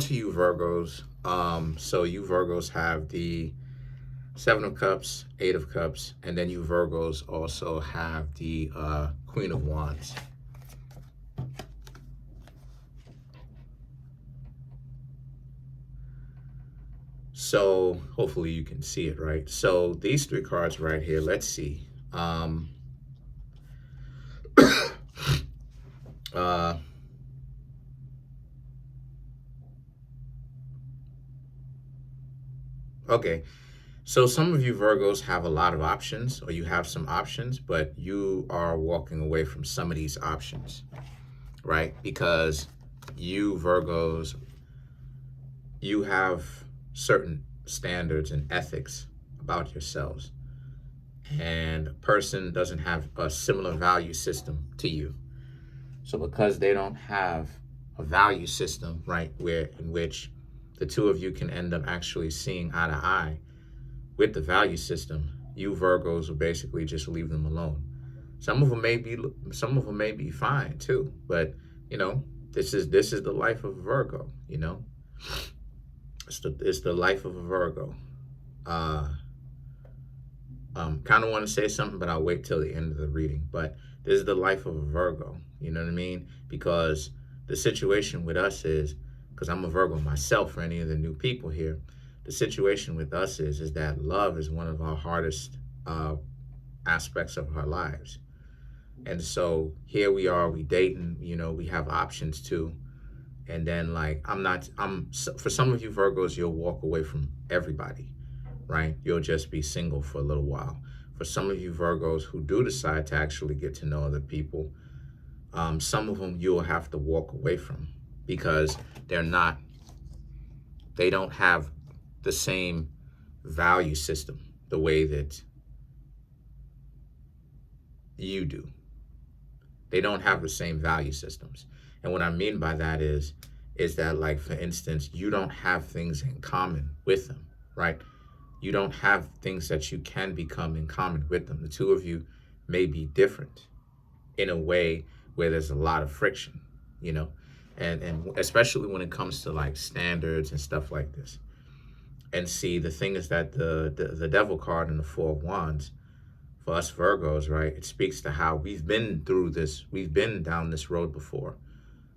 To you Virgos. So you Virgos have the Seven of Cups, Eight of Cups, and then you Virgos also have the Queen of Wands. So hopefully you can see it, right? So these three cards right here, let's see. Uh, okay, so some of you Virgos have a lot of options, or you have some options, but you are walking away from some of these options, right? Because you Virgos, you have certain standards and ethics about yourselves, and a person doesn't have a similar value system to you. So because they don't have a value system, right, where in which the two of you can end up actually seeing eye to eye with the value system, you Virgos will basically just leave them alone. Some of them may be fine too, but you know, this is the life of a Virgo, you know. It's the life of a Virgo. Uh kind of want to say something, but I'll wait till the end of the reading. But this is the life of a Virgo. You know what I mean? Because the situation with us is, because I'm a Virgo myself, for any of the new people here, the situation with us is that love is one of our hardest aspects of our lives. And so here we are, we dating, you know, we have options too. And then like for some of you Virgos, you'll walk away from everybody, right? You'll just be single for a little while. For some of you Virgos who do decide to actually get to know other people, some of them you'll have to walk away from because they don't have the same value system the way that you do. They don't have the same value systems. And what I mean by that is that, like, for instance, you don't have things in common with them, right? You don't have things that you can become in common with them. The two of you may be different in a way where there's a lot of friction, you know, and especially when it comes to like standards and stuff like this. And see, the thing is that the devil card and the Four of Wands, for us Virgos, right, it speaks to how we've been through this, we've been down this road before,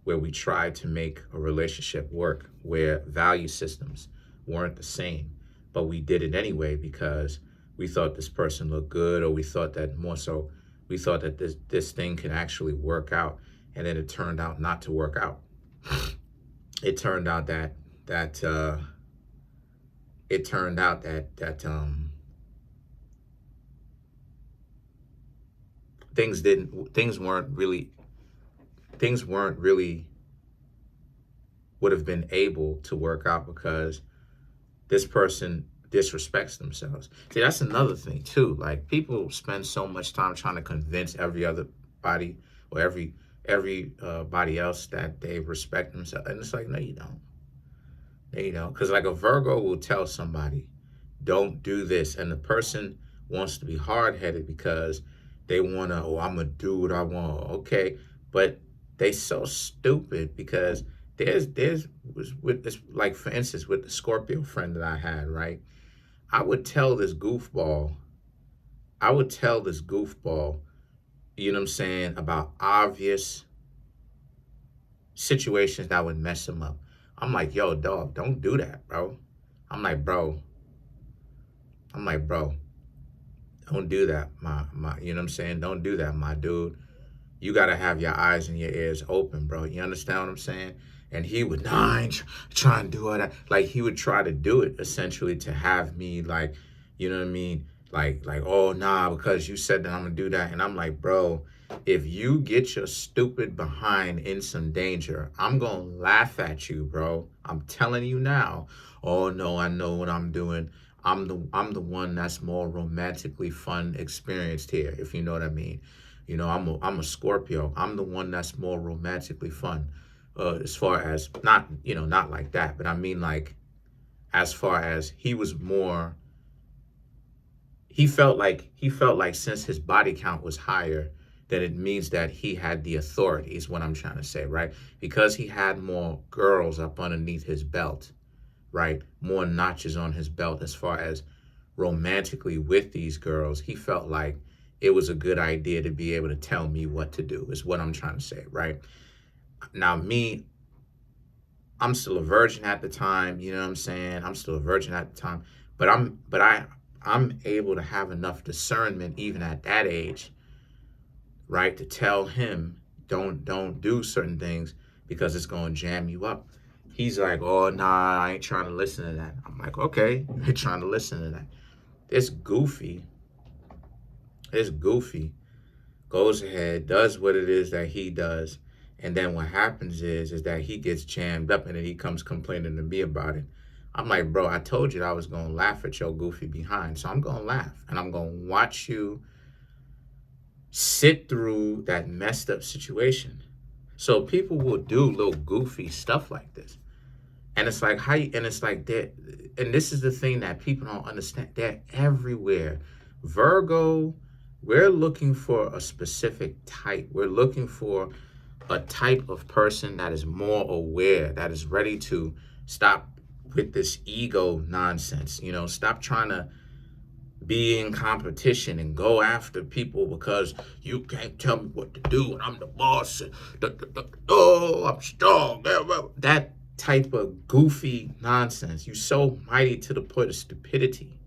where we tried to make a relationship work, where value systems weren't the same, but we did it anyway because we thought this person looked good, or we thought that more so, we thought that this thing can actually work out, and then it turned out not to work out. It turned out that things weren't really would have been able to work out because this person disrespects themselves. See, that's another thing too. Like, people spend so much time trying to convince every other body or everybody else that they respect themselves, and it's like, no, you don't. No, you don't. Because like a Virgo will tell somebody, don't do this, and the person wants to be hard headed because they want to. Oh, I'm gonna do what I want. Okay, but they so stupid because there's was with this, like, for instance, with the Scorpio friend that I had, right? I would tell this goofball, I would tell this goofball, you know what I'm saying, about obvious situations that would mess him up. I'm like, yo, dog, don't do that, bro. I'm like, bro, I'm like, bro, don't do that, my, you know what I'm saying? Don't do that, my dude. You gotta have your eyes and your ears open, bro. You understand what I'm saying? And he would, nah, I ain't trying to do all that. Like, he would try to do it essentially to have me, like, you know what I mean? Like, oh, nah, because you said that I'm gonna do that. And I'm like, bro, if you get your stupid behind in some danger, I'm gonna laugh at you, bro. I'm telling you now. Oh no, I know what I'm doing. I'm the one that's more romantically fun experienced here, if you know what I mean. You know, I'm a Scorpio. I'm the one that's more romantically fun. As far as, not, you know, not like that, but I mean, like, as far as he felt like since his body count was higher then it means that he had the authority, is what I'm trying to say, right? Because he had more girls up underneath his belt, right? More notches on his belt as far as romantically with these girls, he felt like it was a good idea to be able to tell me what to do, is what I'm trying to say, right? Now, me, I'm still a virgin at the time, you know what I'm saying? I'm still a virgin at the time, but I'm able to have enough discernment even at that age, right, to tell him don't do certain things because it's going to jam you up. He's like, oh, nah, I ain't trying to listen to that. I'm like, okay, you ain't trying to listen to that. This goofy goes ahead, does what it is that he does, and then what happens is that he gets jammed up, and then he comes complaining to me about it. I'm like, bro, I told you that I was going to laugh at your goofy behind, so I'm going to laugh, and I'm going to watch you sit through that messed up situation. So people will do little goofy stuff like this. And it's like and this is the thing that people don't understand. They're everywhere. Virgo, we're looking for a specific type. We're looking for a type of person that is more aware, that is ready to stop with this ego nonsense. Stop trying to be in competition and go after people because you can't tell me what to do and I'm the boss. Oh, I'm strong. That type of goofy nonsense. You're so mighty to the point of stupidity.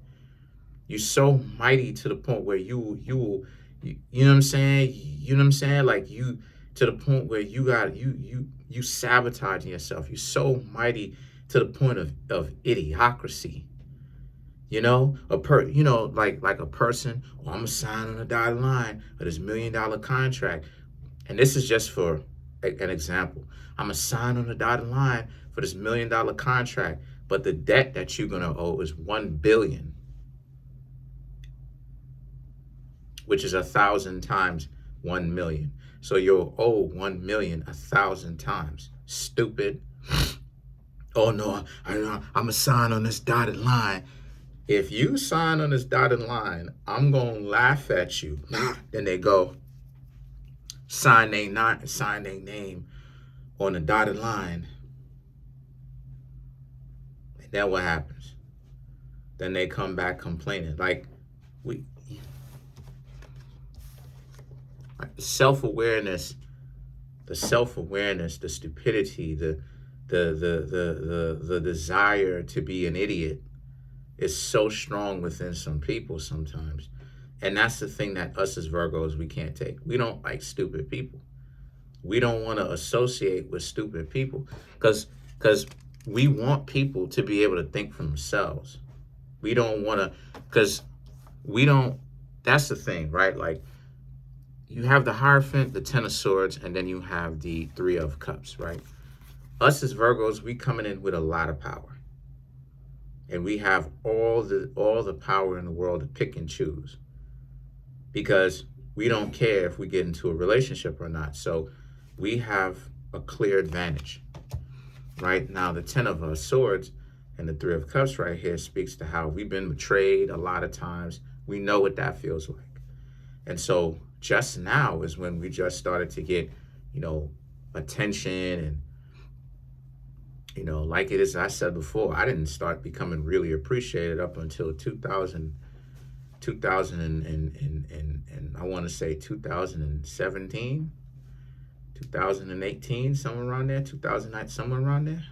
You're so mighty to the point where you know what I'm saying? You know what I'm saying? Like you to the point where you sabotaging yourself. You're so mighty to the point of idiocracy. Like a person, I'm gonna sign on a dotted line for this $1 million contract. And this is just for an example. I'm gonna sign on a dotted line for this $1 million contract, but the debt that you're gonna owe is 1 billion, which is 1,000 times 1 million. So you'll owe 1 million 1,000 times. Stupid. Oh no, I'm gonna sign on this dotted line. If you sign on this dotted line, I'm going to laugh at you. Then they go sign their name on the dotted line. And then what happens? Then they come back complaining. Self-awareness, the stupidity, the desire to be an idiot is so strong within some people sometimes. And that's the thing that us as Virgos, we can't take. We don't like stupid people. We don't want to associate with stupid people because we want people to be able to think for themselves. We don't want to, that's the thing, right? Like you have the Hierophant, the Ten of Swords, and then you have the Three of Cups, right? Us as Virgos, we coming in with a lot of power. And we have all the power in the world to pick and choose because we don't care if we get into a relationship or not. So we have a clear advantage. Right now, the Ten of Swords and the Three of Cups right here speaks to how we've been betrayed a lot of times. We know what that feels like. And so just now is when we just started to get, attention and, like it is, I said before, I didn't start becoming really appreciated up until 2000 and I want to say 2017, 2018, somewhere around there, 2009, somewhere around there.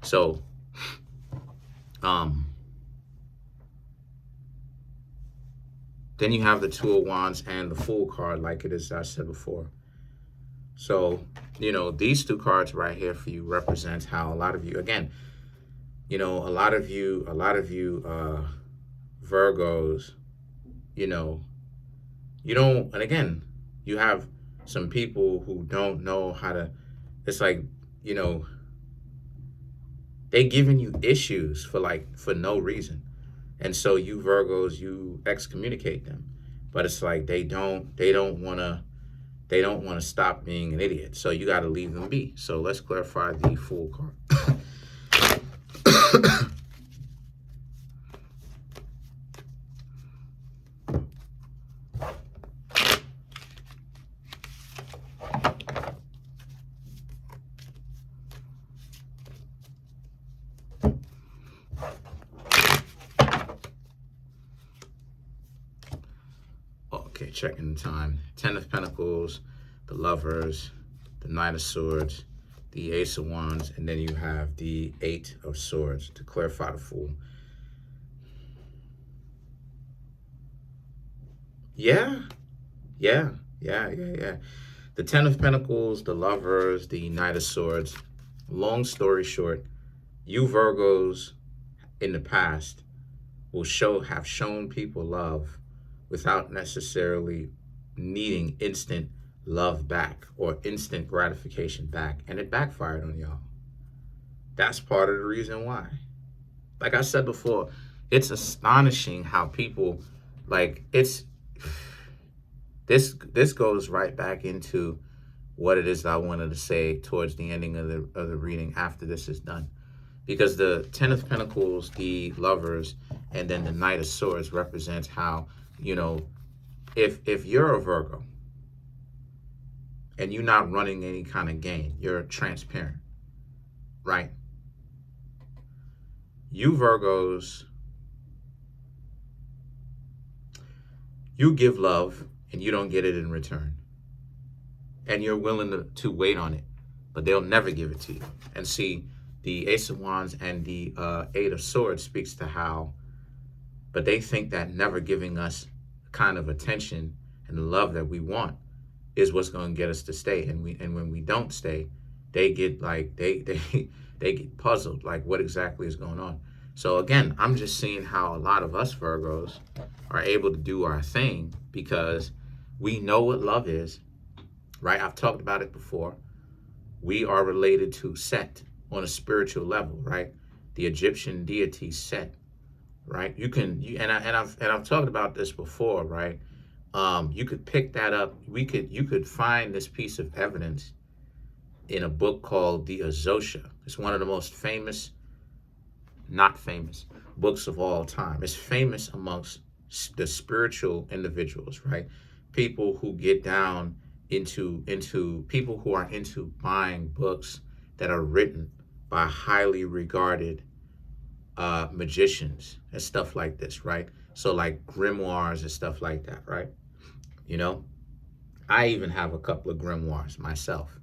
So, then you have the Two of Wands and the Fool card, like it is, I said before. So, these two cards right here for you represents how a lot of you, again, a lot of you Virgos, you don't, and again, you have some people who don't know how to, it's like, they giving you issues for no reason. And so you Virgos, you excommunicate them. But it's like they don't want to stop being an idiot. So you got to leave them be. So let's clarify the Fool card. Okay, checking the time. 10 of Pentacles, the Lovers, the Knight of Swords, the Ace of Wands, and then you have the 8 of Swords to clarify the Fool. Yeah. The 10 of Pentacles, the Lovers, the Knight of Swords. Long story short, you Virgos in the past will have shown people love without necessarily needing instant love back or instant gratification back, and it backfired on y'all. That's part of the reason why. Like I said before, it's astonishing how people, like, it's this goes right back into what it is that I wanted to say towards the ending of the reading after this is done. Because the 10 of Pentacles, the Lovers, and then the Knight of Swords represents how, you know, if you're a Virgo and you're not running any kind of game, you're transparent, right? You Virgos, you give love and you don't get it in return. And you're willing to wait on it, but they'll never give it to you. And see, the Ace of Wands and the 8 of Swords speaks to how, but they think that never giving us kind of attention and the love that we want is what's going to get us to stay. And when we don't stay, they get like, they get puzzled, like what exactly is going on. So again, I'm just seeing how a lot of us Virgos are able to do our thing because we know what love is, right? I've talked about it before. We are related to Set on a spiritual level, right? The Egyptian deity Set, right? I've talked about this before, right? You could pick that up. You could find this piece of evidence in a book called the Azosha. It's one of the most famous, not famous, books of all time. It's famous amongst the spiritual individuals, right? People who get down into people who are into buying books that are written by highly regarded magicians and stuff like this, right? So like grimoires and stuff like that, right? You know, I even have a couple of grimoires myself,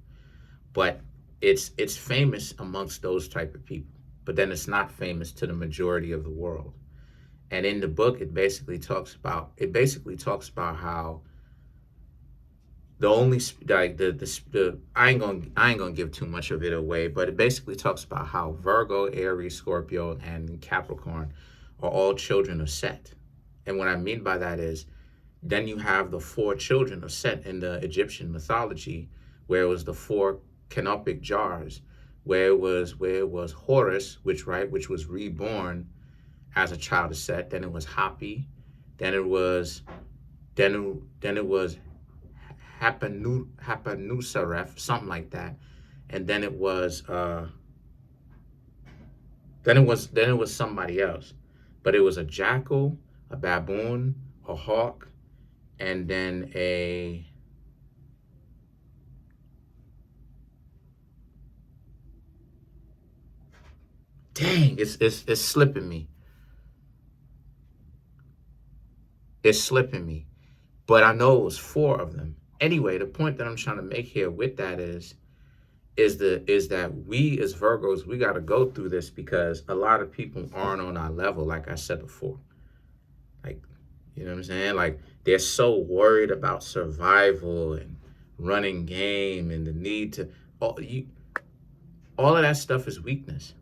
but it's famous amongst those type of people, but then it's not famous to the majority of the world. And in the book, it basically talks about how the only like the I ain't gonna give too much of it away, but it basically talks about how Virgo, Aries, Scorpio, and Capricorn are all children of Set. And what I mean by that is, then you have the 4 children of Set in the Egyptian mythology, where it was the 4 canopic jars, where it was Horus, which was reborn as a child of Set. Then it was Hapi, then it was Hapanusaref, something like that, and then it was somebody else, but it was a jackal, a baboon, a hawk, and then a dang, it's slipping me. It's slipping me, but I know it was 4 of them. Anyway, the point that I'm trying to make here with that is that we as Virgos, we got to go through this because a lot of people aren't on our level, like I said before. Like, you know what I'm saying? Like, they're so worried about survival and running game and the need to, all of that stuff is weakness.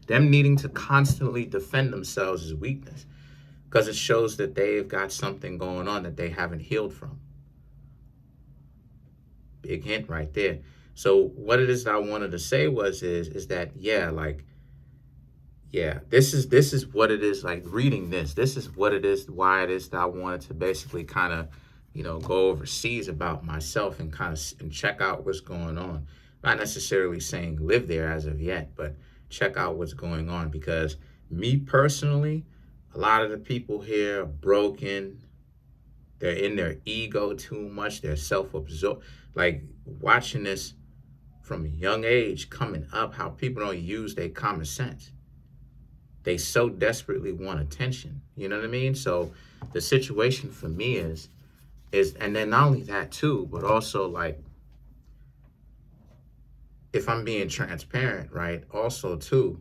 Them needing to constantly defend themselves is weakness because it shows that they've got something going on that they haven't healed from. Big hint right there. So what it is that I wanted to say is that, this is what it is, like reading this is what it is, why it is that I wanted to basically kind of, go overseas about myself and and check out what's going on. Not necessarily saying live there as of yet, but check out what's going on, because me personally, a lot of the people here are broken. They're in their ego too much. They're self-absorbed. Like, watching this from a young age coming up, how people don't use their common sense. They so desperately want attention. You know what I mean? So the situation for me is, and then not only that too, but also like, if I'm being transparent, right? Also too,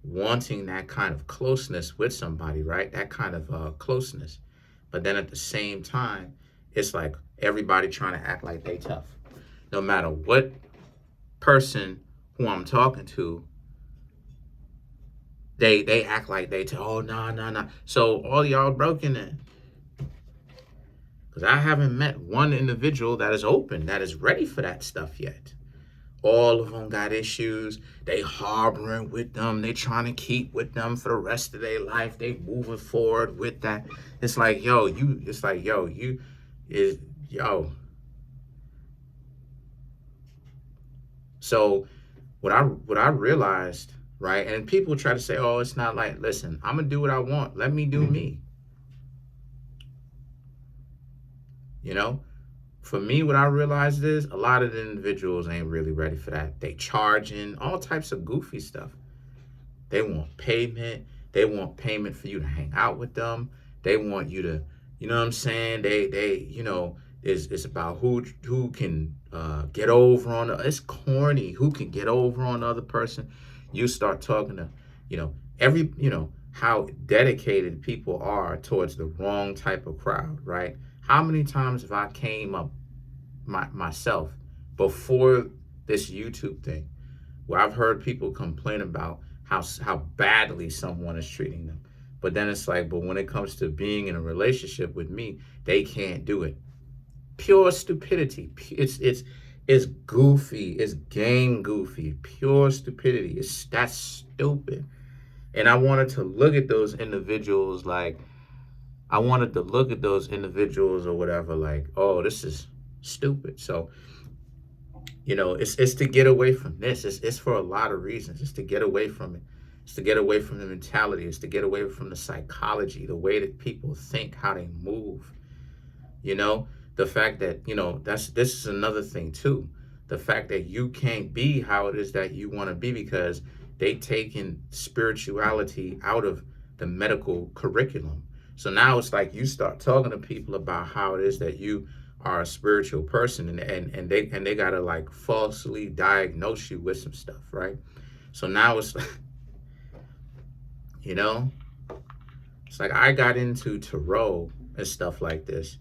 wanting that kind of closeness with somebody, right? That kind of closeness. But then at the same time, it's like everybody trying to act like they tough. No matter what person who I'm talking to, they act like they tough. Oh, no, no, no. So all y'all broken then. Because I haven't met one individual that is open, that is ready for that stuff yet. All of them got issues. They harboring with them. They trying to keep with them for the rest of their life. They moving forward with that. It's like, yo, you. It's like, yo, you is yo. So what I realized, right? And people try to say, oh, it's not like. Listen, I'm gonna do what I want. Let me do me. You know. For me, what I realized is a lot of the individuals ain't really ready for that. They charging all types of goofy stuff. They want payment. They want payment for you to hang out with them. They want you to, you know what I'm saying? You know, it's about who can get over on. It's corny. Who can get over on the other person? You start talking to, how dedicated people are towards the wrong type of crowd, right? How many times have I came up myself before this YouTube thing, where I've heard people complain about how badly someone is treating them. But then it's like, but when it comes to being in a relationship with me, they can't do it. Pure stupidity. It's goofy. It's game goofy. Pure stupidity. That's stupid. And I wanted to look at those individuals like, I wanted to look at those individuals or whatever like, oh, this is stupid. So it's to get away from this. It's for a lot of reasons. It's to get away from it. It's to get away from the mentality. It's to get away from the psychology, the way that people think, how they move. The fact that this is another thing too. The fact that you can't be how it is that you want to be because they taken spirituality out of the medical curriculum. So now it's like you start talking to people about how it is that you are a spiritual person, and they gotta like falsely diagnose you with some stuff, right? So now it's like, it's like I got into tarot and stuff like this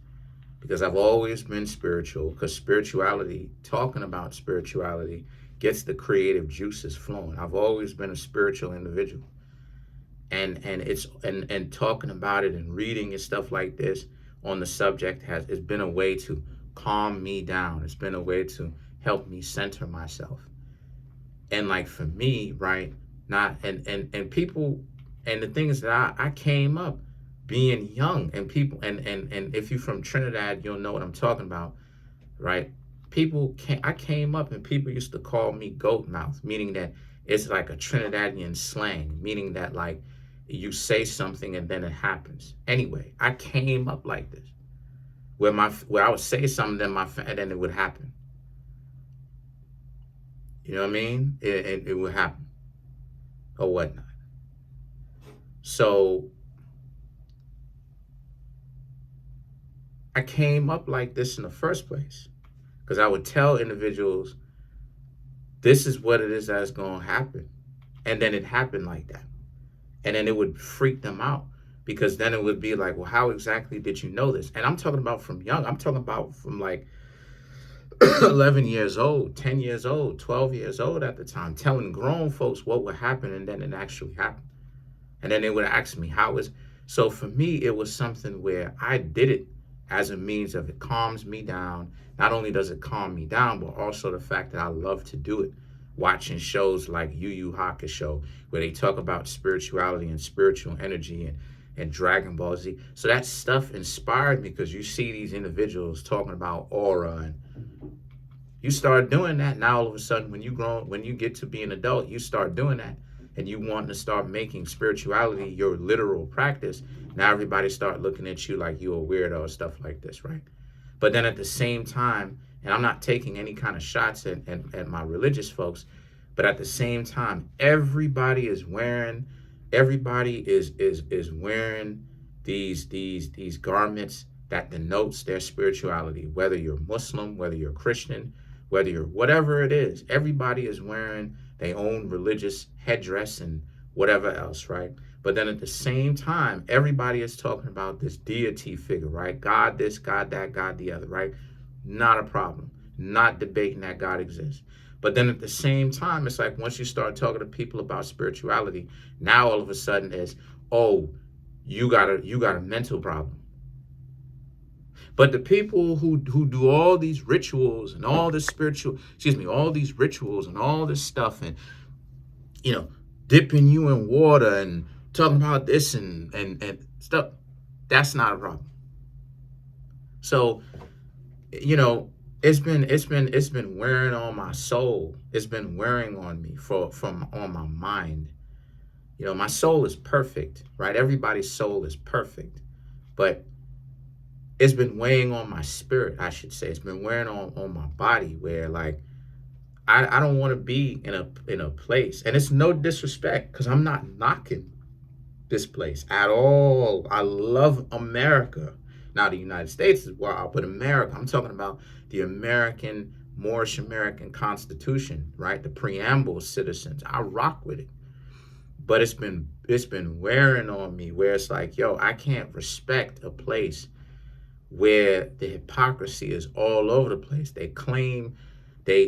because I've always been spiritual, because spirituality, talking about spirituality, gets the creative juices flowing. I've always been a spiritual individual. And talking about it and reading and stuff like this on the subject it's been a way to calm me down. It's been a way to help me center myself. And like for me, right, not and people, and the thing is that I came up being young, and people and if you're from Trinidad, you'll know what I'm talking about, right? I came up and people used to call me goat mouth, meaning that it's like a Trinidadian slang, meaning that like you say something and then it happens. Anyway, I came up like this, where I would say something, then it would happen. You know what I mean? It would happen or whatnot. So I came up like this in the first place because I would tell individuals, this is what it is that's going to happen. And then it happened like that. And then it would freak them out, because then it would be like, well, how exactly did you know this? And I'm talking about from young. I'm talking about from like 11 years old, 10 years old, 12 years old at the time, telling grown folks what would happen, and then it actually happened. And then they would ask me, how is. So for me, it was something where I did it as a means of, it calms me down. Not only does it calm me down, but also the fact that I love to do it. Watching shows like Yu Yu Hakusho, where they talk about spirituality and spiritual energy and Dragon Ball Z. So that stuff inspired me, because you see these individuals talking about aura, and you start doing that. Now all of a sudden, when you get to be an adult, you start doing that, and you want to start making spirituality your literal practice. Now everybody start looking at you like you a weirdo or stuff like this, right? But then at the same time, and I'm not taking any kind of shots at my religious folks, but at the same time, everybody is wearing Everybody is wearing these garments that denotes their spirituality, whether you're Muslim, whether you're Christian, whether you're whatever it is. Everybody is wearing their own religious headdress and whatever else, right? But then at the same time, everybody is talking about this deity figure, right? God this, God that, God the other, right? Not a problem. Not debating that God exists. But then at the same time, it's like once you start talking to people about spirituality, now all of a sudden it's, oh, you got a mental problem. But the people who do all these rituals and all this all these rituals and all this stuff, and dipping you in water and talking about this and stuff, that's not a problem. So, it's been wearing on my soul. It's been wearing on me from on my mind. My soul is perfect, right? Everybody's soul is perfect, but it's been weighing on my spirit, I should say. It's been wearing on my body where, like, I don't want to be in a place, and it's no disrespect because I'm not knocking this place at all. I love America. Now, the United States is where I'll put America. I'm talking about the American, Moorish American Constitution, right? The preamble citizens. I rock with it. But it's been wearing on me where it's like, yo, I can't respect a place where the hypocrisy is all over the place. They claim they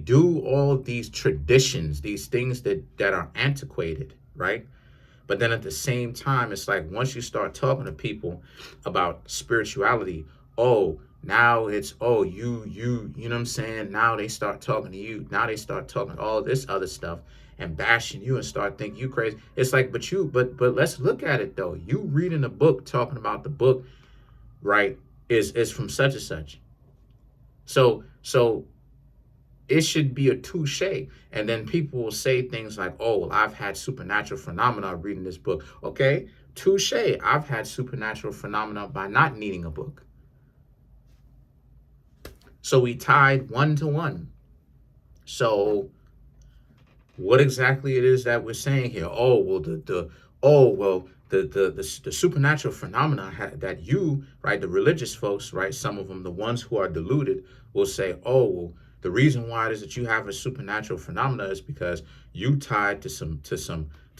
do all these traditions, these things that are antiquated, right? But then at the same time, it's like once you start talking to people about spirituality, oh, now it's, oh, you know what I'm saying? Now they start talking to you. Now they start talking all this other stuff and bashing you and start thinking you crazy. It's like, but let's look at it though. You reading a book talking about the book, right, is from such and such. So it should be a touche. And then people will say things like, oh, well, I've had supernatural phenomena reading this book. Okay, touche. I've had supernatural phenomena by not needing a book. So we tied 1 to 1. So what exactly it is that we're saying here? Oh, well, the supernatural phenomena that you, right, the religious folks, right, some of them, the ones who are deluded, will say, oh, well, the reason why it is that you have a supernatural phenomena is because you tied to some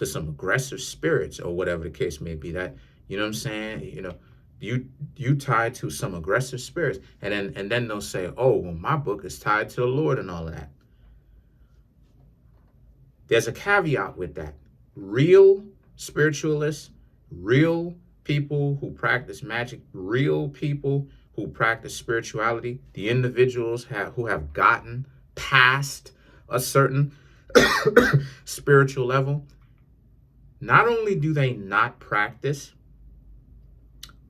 aggressive spirits or whatever the case may be. That, you know what I'm saying? You tied to some aggressive spirits, and then they'll say, oh, well, my book is tied to the Lord and all of that. There's a caveat with that. Real spiritualists, real people who practice magic, real people who practice spirituality, the individuals who have gotten past a certain spiritual level, not only do they not practice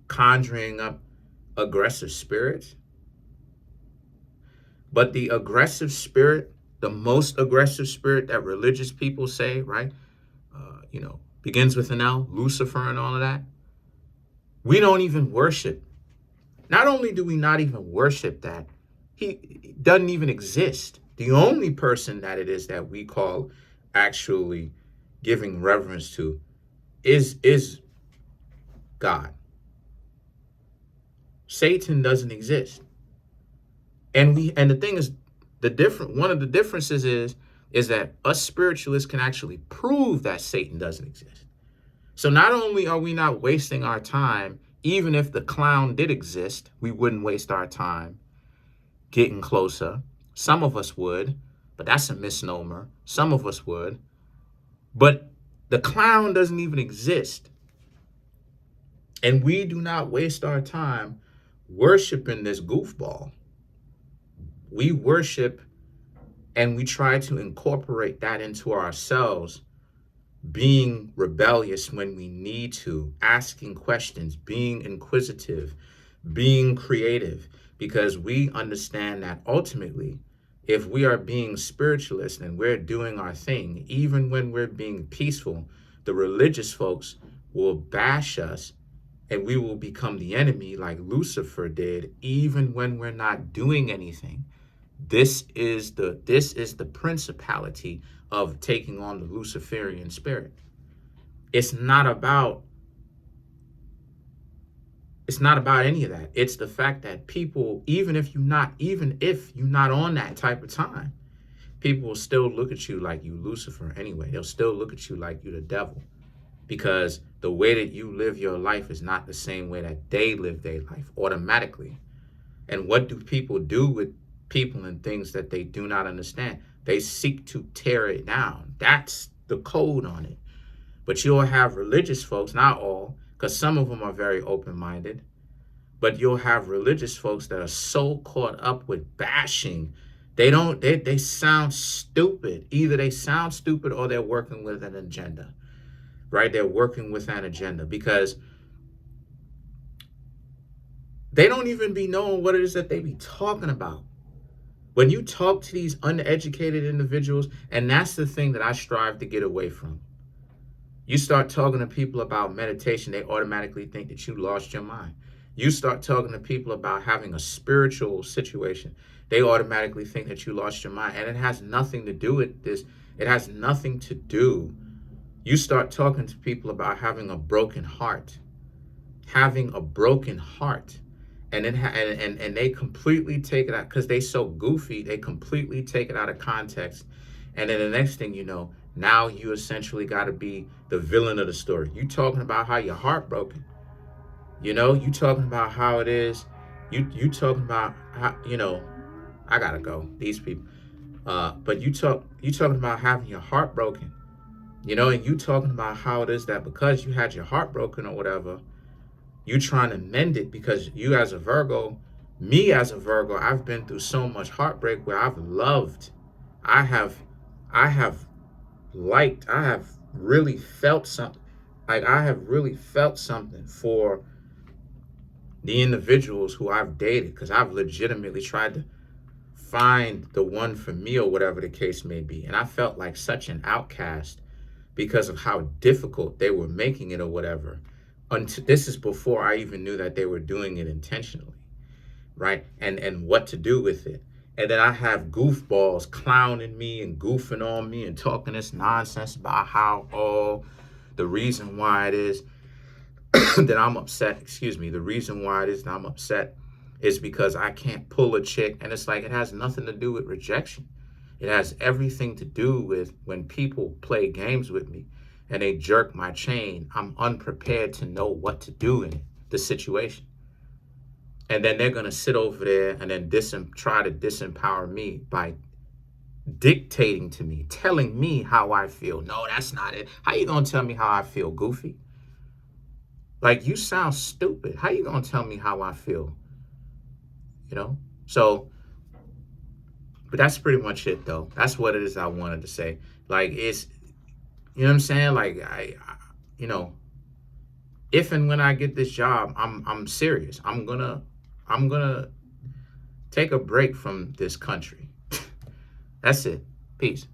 conjuring up aggressive spirits, but the aggressive spirit, the most aggressive spirit that religious people say, right, begins with an L, Lucifer and all of that, we don't even worship. Not only do we not even worship that, he doesn't even exist. The only person that it is that we call actually giving reverence to is God. Satan doesn't exist. And the thing is, one of the differences is that us spiritualists can actually prove that Satan doesn't exist. So not only are we not wasting our time, even if the clown did exist, we wouldn't waste our time getting closer. Some of us would, but that's a misnomer. Some of us would. But the clown doesn't even exist. And we do not waste our time worshiping this goofball. We worship and we try to incorporate that into ourselves, being rebellious when we need to, asking questions, being inquisitive, being creative, because we understand that ultimately, if we are being spiritualist and we're doing our thing, even when we're being peaceful, the religious folks will bash us and we will become the enemy like Lucifer did, even when we're not doing anything. This is the principality of taking on the Luciferian spirit. It's not about any of that. It's the fact that people, even if you're not on that type of time, people will still look at you like you Lucifer anyway. They'll still look at you like you the devil, because the way that you live your life is not the same way that they live their life automatically. And what do people do with people and things that they do not understand? They seek to tear it down. That's the code on it. But you'll have religious folks, not all, because some of them are very open-minded, but you'll have religious folks that are so caught up with bashing, they sound stupid. Either they sound stupid or they're working with an agenda, right? They're working with an agenda because they don't even be knowing what it is that they be talking about. When you talk to these uneducated individuals, and that's the thing that I strive to get away from. You start talking to people about meditation, they automatically think that you lost your mind. You start talking to people about having a spiritual situation, they automatically think that you lost your mind. And it has nothing to do with this. It has nothing to do. You start talking to people about having a broken heart. And and they completely take it out because they so goofy. They completely take it out of context. And then the next thing you know, now you essentially got to be the villain of the story. You talking about how you're heartbroken. You talking about how it is. You talking about how, I gotta go. These people. But you talking about having your heart broken. And you talking about how it is that because you had your heart broken or whatever, you trying to mend it because you as a Virgo, me as a Virgo, I've been through so much heartbreak where I've loved, I have liked, I have really felt something. Like I have really felt something for the individuals who I've dated, because I've legitimately tried to find the one for me or whatever the case may be. And I felt like such an outcast because of how difficult they were making it or whatever. This is before I even knew that they were doing it intentionally, right? And what to do with it. And then I have goofballs clowning me and goofing on me and talking this nonsense about how, the reason why it is that I'm upset, the reason why it is that I'm upset is because I can't pull a chick. And it's like, it has nothing to do with rejection. It has everything to do with when people play games with me and they jerk my chain, I'm unprepared to know what to do in the situation. And then they're going to sit over there and then try to disempower me by dictating to me, telling me how I feel. No, that's not it. How you going to tell me how I feel, goofy? Like, you sound stupid. How you going to tell me how I feel? So, but that's pretty much it, though. That's what it is I wanted to say. Like, it's, you know what I'm saying? Like, if and when I get this job, I'm serious. I'm gonna take a break from this country. That's it. Peace.